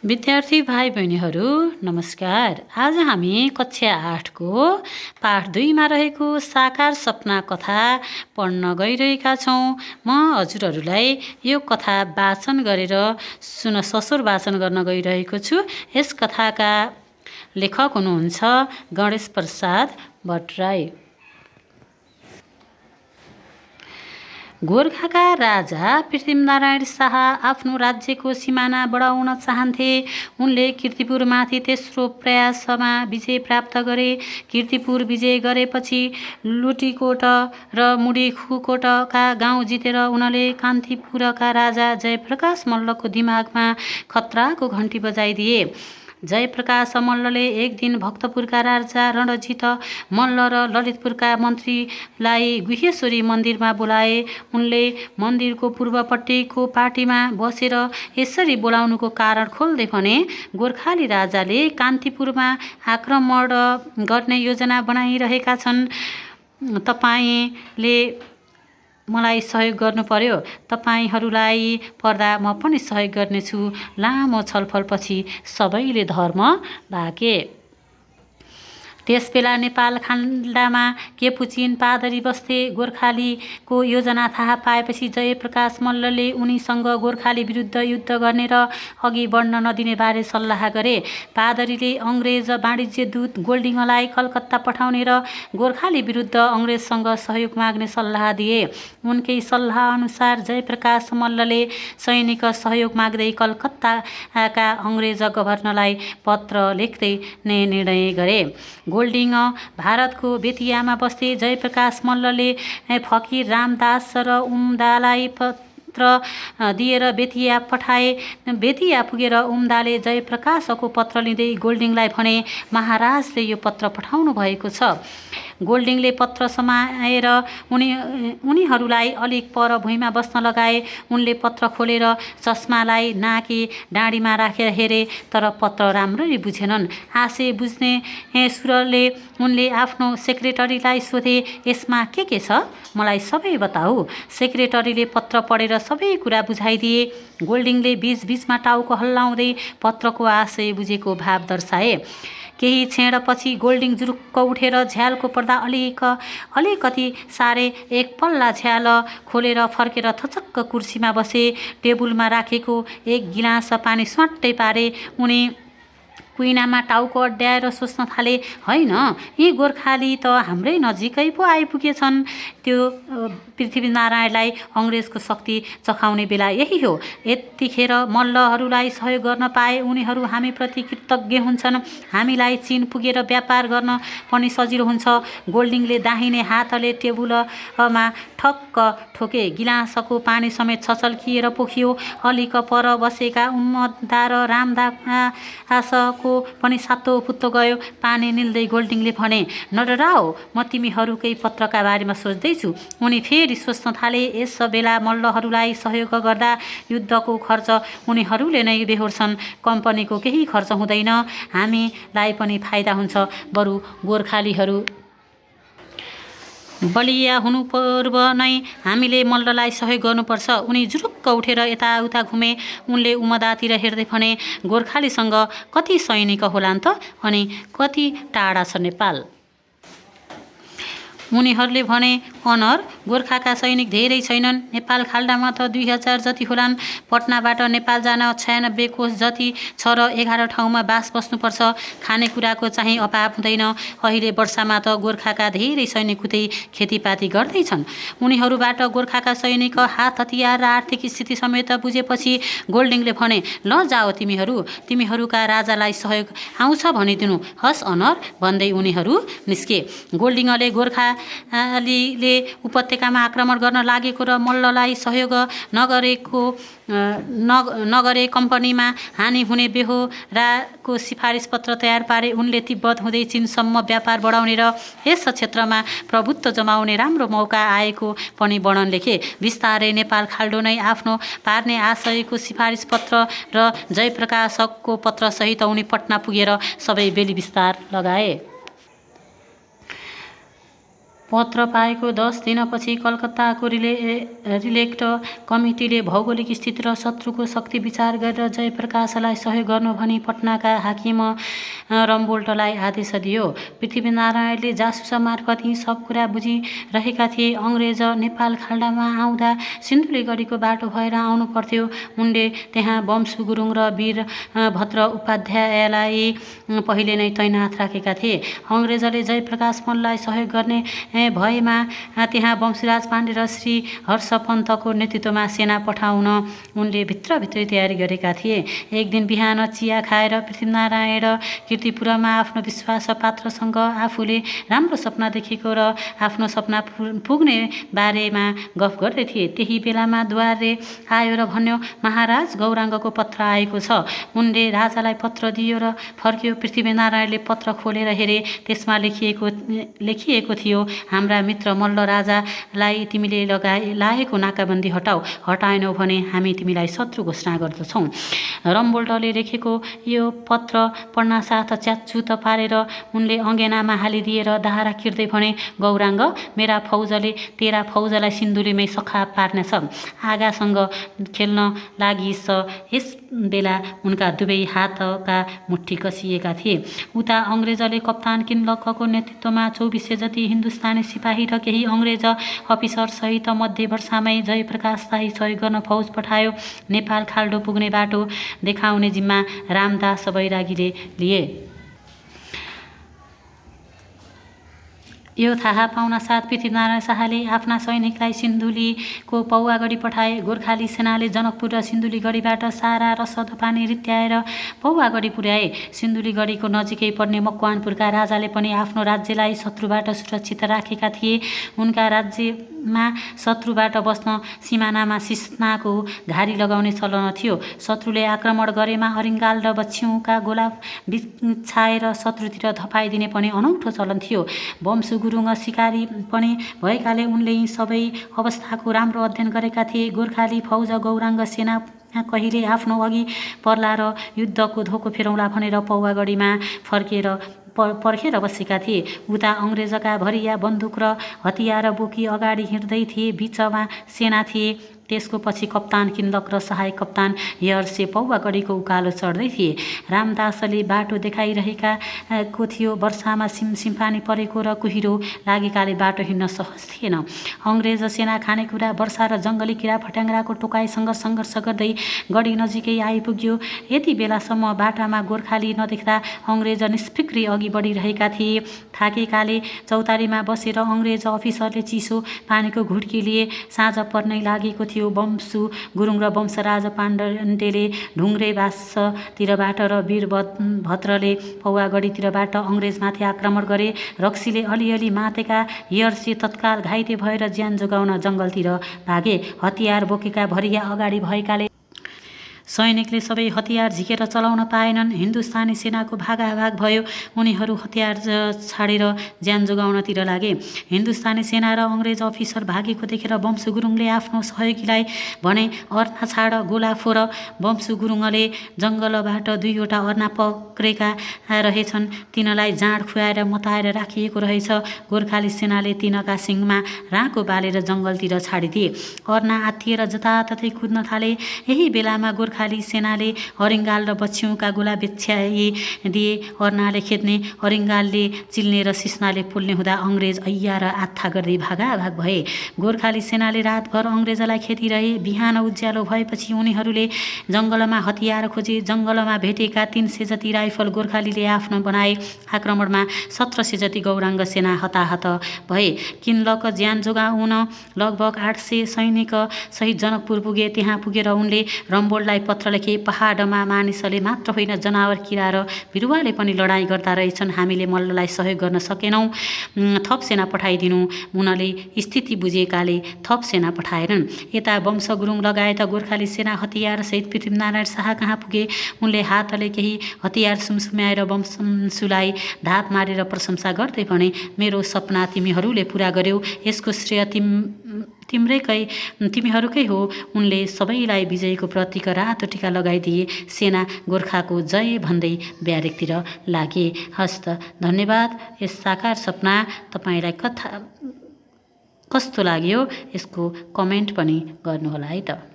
विद्यार्थी भाइ बहिनीहरू नमस्कार। आज हामी कक्षा 8 को पाठ 2 मा रहेको साकार सपना कथा पढ्न गइरहेका छौं। म हजुरहरूलाई यो कथा वाचन गरेर ससुर वाचन गर्न गइरहेको छु। यस कथाका लेखक हुनुहुन्छ गणेश प्रसाद भट्टराई। गोरखाका राजा पृथ्वीनारायण शाह आफ्नो राज्यको सिमाना बढाउन चाहन्थे। उनले कीर्तिपुरमाथि तेस्रो प्रयासमा विजय प्राप्त गरे। कीर्तिपुर विजय गरेपछि लुटीकोट र मुडीखुकोटका गाउँ जितेर उनले कान्तिपुरका राजा जयप्रकाश मल्लको दिमागमा खतराको घण्टी बजाइदिए। जयप्रकाश मल्लले एक दिन भक्तपुरका राजा रणजित मल्ल र ललितपुरका मन्त्रीलाई गुह्यश्वरी मन्दिरमा बोलाए। उनले मन्दिरको पूर्वपट्टिको पाटीमा बसेर यसरी बोलाउनुको कारण खोल्दै भने, गोर्खाली राजाले कान्तिपुरमा आक्रमण गर्ने योजना बनाइरहेका छन्। तपाईले मलाई सहयोग गर्नु पर्यो। तपाईहरूलाई पर्दा म पनि सहयोग गर्नेछु। लामो छलफलपछि सबैले धर्म भागे। त्यसबेला नेपाल खाल्डामा केपुचिन पादरी बस्थे। गोर्खालीको योजना थाहा पाएपछि जयप्रकाश मल्लले उनीसँग गोर्खाली विरुद्ध युद्ध गर्ने र अघि बढ्न नदिने बारे सल्लाह गरे। पादरीले अङ्ग्रेज वाणिज्य दूत गोल्डिङलाई कलकत्ता पठाउने र गोर्खाली विरुद्ध अङ्ग्रेजसँग सहयोग माग्ने सल्लाह दिए। उनकै सल्लाह अनुसार जयप्रकाश मल्लले सैनिक सहयोग माग्दै कलकत्ताका अङ्ग्रेज गभर्नरलाई पत्र लेख्दै निर्णय गरे। गोल्डिङ भारतको बेतियामा बस्थे। जयप्रकाश मल्लले फकीर रामदास र उम्दालाई पत्र दिएर बेतिया पठाए। बेतिया पुगेर उम्दाले जयप्रकाशको पत्र लिँदै गोल्डिङलाई भने, महाराजले यो पत्र पठाउनु भएको छ। गोल्डिङले पत्र समाएर उनीहरूलाई अलिक पर भुइँमा बस्न लगाए। उनले पत्र खोलेर चस्मालाई नाकी डाँडीमा राखेर हेरे, तर पत्र राम्ररी बुझेनन्। आशे बुझ्ने सुरले उनले आफ्नो सेक्रेटरीलाई सोधे, यसमा के छ? मलाई सबै बताऊ। सेक्रेटरीले पत्र पढेर सबै कुरा बुझाइदिए। गोल्डिङले बीचबीचमा टाउको हल्लाउँदै पत्रको आशय बुझेको भाव दर्शाए। केही क्षणपछि गोल्डिङ जुरुक्क उठेर झ्यालको पर्दा अलिकति सारे एक पल्ला झ्याल खोलेर फर्केर थचक्क कुर्सीमा बसे। टेबुलमा राखेको एक गिलास पानी स्वाट्टै पारे। उनी कुइनामा टाउको अड्याएर सोच्न थाले, होइन, यी गोर्खाली त हाम्रै नजिकै पो आइपुगेछन्। त्यो पृथ्वीनारायणलाई अङ्ग्रेजको शक्ति चखाउने बेला यही हो। यतिखेर मल्लहरूलाई सहयोग गर्न पाए उनीहरू हामीप्रति कृतज्ञ हुन्छन्। हामीलाई चीन पुगेर व्यापार गर्न पनि सजिलो हुन्छ। गोल्डिङले दाहिने हातले टेबुलमा ठक्क ठोके। गिलासको पानी समेत छचल्किएर पोखियो। अलिक पर बसेका उम्दा र रामदासको पनि सातो पुत्तो गयो। पानी निल्दै गोल्डिङले भने, नडराओ, म तिमीहरूकै पत्रका बारेमा सोच्दैछु। उनी फेरि सोच्न थाले, यस बेला मल्लहरूलाई सहयोग गर्दा युद्धको खर्च उनीहरूले नै बेहोर्छन्। कम्पनीको केही खर्च हुँदैन। हामीलाई पनि फाइदा हुन्छ। बरु गोर्खालीहरू बलिया हुनु पूर्व नै हामीले मल्ललाई सहयोग गर्नुपर्छ। उनी जुरुक्क उठेर यताउता घुमे। उनले उमदातिर हेर्दै भने, गोर्खालीसँग कति सैनिक होलान् त? अनि कति टाढा छ नेपाल? उनीहरूले भने, अनर, गोर्खाका सैनिक धेरै छैनन्। नेपाल खाल्डामा त 2000 जति होलान्। पटनाबाट नेपाल जान 96 कोस जति छ र 11 ठाउँमा बास बस्नुपर्छ। खानेकुराको चाहिँ अभाव हुँदैन। अहिले वर्षामा त गोर्खाका धेरै सैनिक उतै खेतीपाती गर्दैछन्। उनीहरूबाट गोर्खाका सैनिक हात हतियार र आर्थिक स्थिति समेत बुझेपछि गोल्डिङले भने, ल जाओ तिमीहरूका राजालाई सहयोग आउँछ भनिदिनु। हस् अनर, भन्दै उनीहरू निस्के। गोल्डिङले गोर्खालीले उपत्यकामा आक्रमण गर्न लागेको र मल्ललाई सहयोग नगरे कम्पनीमा हानि हुने बेहोराको सिफारिस पत्र तयार पारे। उनले तिब्बत हुँदै चीनसम्म व्यापार बढाउने र यस क्षेत्रमा प्रभुत्व जमाउने राम्रो मौका आएको पनि वर्णन लेखे। बिस्तारै नेपाल खाल्डो नै आफ्नो पार्ने आशयको सिफारिस पत्र र जयप्रकाशको पत्रसहित उनी पटना पुगेर सबै बेली विस्तार लगाए। पत्र पाएको 10 दिनपछि कलकत्ताको रिलेक्ट कमिटीले भौगोलिक स्थिति र शत्रुको शक्ति विचार गरेर जयप्रकाशलाई सहयोग गर्नु भनी पटनाका हाकिम रम्बोल्टलाई आदेश दियो। पृथ्वीनारायणले जासुस मार्फत यी सब कुरा बुझिरहेका थिए। अङ्ग्रेज नेपाल खाल्डामा आउँदा सिन्धुलीगढीको बाटो भएर आउनु पर्थ्यो। उनले त्यहाँ वंशु गुरुङ र वीरभद्र उपाध्यायलाई पहिले नै तैनाथ राखेका थिए। अङ्ग्रेजले जयप्रकाश मल्ललाई सहयोग गर्ने भएमा त्यहाँ वंशीराज पाण्डे र श्री हर्ष पन्तको नेतृत्वमा सेना पठाउन उनले भित्रभित्रै तयारी गरेका थिए। एक दिन बिहान चिया खाएर पृथ्वीनारायण कीर्तिपुरमा आफ्नो विश्वास पात्रसँग आफूले राम्रो सपना देखेको र आफ्नो सपना पुग्ने बारेमा गफ गर्दै थिए। त्यही बेलामा द्वारले आयो र भन्यो, महाराज गौराङ्गको पत्र आएको छ। उनले राजालाई पत्र दियो र फर्क्यो। पृथ्वीनारायणले पत्र खोलेर हेरे। त्यसमा लेखिएको थियो, हाम्रा मित्र मल्ल राजालाई तिमीले लाएको नाकाबन्दी हटाएनौ भने हामी तिमीलाई शत्रु घोषणा गर्दछौँ। रम्बोल्टले लेखेको यो पत्र पढ्नासाथ च्यातचुत पारेर उनले अङ्गेनामा हालिदिएर दाहारा किर्दै भने, गौराङ्ग, मेरा फौजले तेरा फौजलाई सिन्धुलीमै सखा पार्नेछ। आगासँग खेल्न लागिस्। यस बेला उनका दुवै हातका मुट्ठी कसिएका थिए। उता अङ्ग्रेजले कप्तान किनलकको नेतृत्वमा 2400 जति हिन्दुस्तानी सिपाही र केही अङ्ग्रेज अफिसरसहित मध्य वर्षामै जयप्रकाशलाई सहयोग गर्न फौज पठायो। नेपाल खाल्डो पुग्ने बाटो देखाउने जिम्मा रामदास बैरागीले लिए। यो थाहा पाउनासाथ पृथ्वीनारायण शाहले आफ्ना सैनिकलाई सिन्धुलीको पौवागढी पठाए। गोर्खाली सेनाले जनकपुर र सिन्धुलीगढीबाट सारा रसद पानी रित्याएर पौवागढी पुर्याए। सिन्धुलीगढीको नजिकै पर्ने मकवानपुरका राजाले पनि आफ्नो राज्यलाई शत्रुबाट सुरक्षित राखेका थिए। उनका राज्यमा शत्रुबाट बस्न सिमानामा सिस्नाको घारी लगाउने चलन थियो। शत्रुले आक्रमण गरेमा अरिङ्गाल र बच्छ्युका गोला बिछाएर शत्रुतिर धपाइदिने पनि अनौठो चलन थियो। वंशु गुरुङ सिकारी पनि भएकाले उनले यी सबै अवस्थाको राम्रो अध्ययन गरेका थिए। गोर्खाली फौज गौराङ्ग सेना कहिले आफ्नो अघि पर्ला र युद्धको धोको फेरौँला भनेर पौवागढीमा पर्खेर बसेका थिए। उता अङ्ग्रेजका भरिया बन्दुक र हतियार बोकी अगाडि हिँड्दै थिए। बिचमा सेना थिए। त्यसको पछि कप्तान किनलक र सहायक कप्तान यर्से पौवागढीको उकालो चढ्दै थिए। रामदासले बाटो देखाइरहेको थियो। वर्षामा सिमसिम परेको र कुहिरो लागेकाले बाटो हिँड्न सहज थिएन। अङ्ग्रेज सेना खानेकुरा, वर्षा र जङ्गली किरा फट्याङ्ग्राको टोकाइसँग सङ्घर्ष गर्दै गढी नजिकै आइपुग्यो। यति बेलासम्म बाटामा गोर्खाली नदेख्दा अङ्ग्रेज निष्फिक्री अघि बढिरहेका थिए। थाकेकाले चौतारीमा बसेर अङ्ग्रेज अफिसरले चिसो पानीको घुड्की लिए। साँझ पर्नै लागेको थियो। वंशु गुरुङ र वंशराज पाण्डेले ढुङ्ग्रेबासतिरबाट र वीरभद्रले पौवागढीतिरबाट अङ्ग्रेजमाथि आक्रमण गरे। रक्सीले अलिअलि मातेका यर्से तत्काल घाइते भएर ज्यान जोगाउन जङ्गलतिर लागे। हतियार बोकेका भरिया अगाडि भएकाले सैनिकले सबै हतियार झिकेर चलाउन पाएनन्। हिन्दुस्तानी सेनाको भागाभाग भयो। उनीहरू हतियार छाडेर ज्यान जोगाउनतिर लागे। हिन्दुस्तानी सेना र अङ्ग्रेज अफिसर भागेको देखेर वंशु गुरुङले आफ्नो सहयोगीलाई भने, अर्ना छाड, गोला फोर। वंशु गुरुङले जङ्गलबाट 2वटा अर्ना पक्रेका रहेछन्। तिनलाई जाँड खुवाएर मताएर राखिएको रहेछ। गोर्खाली सेनाले तिनका सिङमा राँको बालेर जङ्गलतिर छाडिदिए। अर्ना आत्तिएर जताततै कुद्न थाले। यही बेलामा गोर्खाली सेनाले अरिङ्गाल र बच्छ्युका गोला बिछ्याइदिए। अर्नाले खेद्ने, अरिङ्गालले चिल्ने र सिस्नाले पोल्ने हुँदा अङ्ग्रेज ऐया र आत्था गर्दै भागाभाग भए। गोर्खाली सेनाले रातभर अङ्ग्रेजलाई खेदिरहे। बिहान उज्यालो भएपछि उनीहरूले जङ्गलमा हतियार खोजे। जङ्गलमा भेटेका 300 जति राइफल गोर्खालीले आफ्नो बनाए। आक्रमणमा 1700 जति गौराङ्ग सेना हताहत भए। किनलक ज्यान जोगाउन लगभग 800 सैनिक सहित जनकपुर पुगे। त्यहाँ पुगेर उनले रम्बोल्टलाई पत्र लेखे, पहाडमा मानिसले मात्र होइन, जनावर, किरा र बिरुवाले पनि लडाईँ गर्दा रहेछन्। हामीले मल्ललाई सहयोग गर्न सकेनौँ। थप सेना पठाइदिनु। उनले स्थिति बुझेकाले थप सेना पठाएनन्। यता वंश गुरुङ लगायत गोर्खाली सेना हतियारसहित पृथ्वीनारायण शाह कहाँ पुगे। उनले हातले केही हतियार सुमसुम्याएर वंशुलाई धाप मारेर प्रशंसा गर्दै भने, मेरो सपना तिमीहरूले पुरा गर्यौ। यसको श्रेय तिमीहरूकै हो। उनले सबैलाई विजयको प्रतीक रातो टिका लगाइदिए। सेना गोर्खाको जय भन्दै ब्यारेकतिर लागे। हस्त धन्यवाद। यस साकार सपना तपाईँलाई कस्तो लाग्यो यसको कमेन्ट पनि गर्नुहोला है त।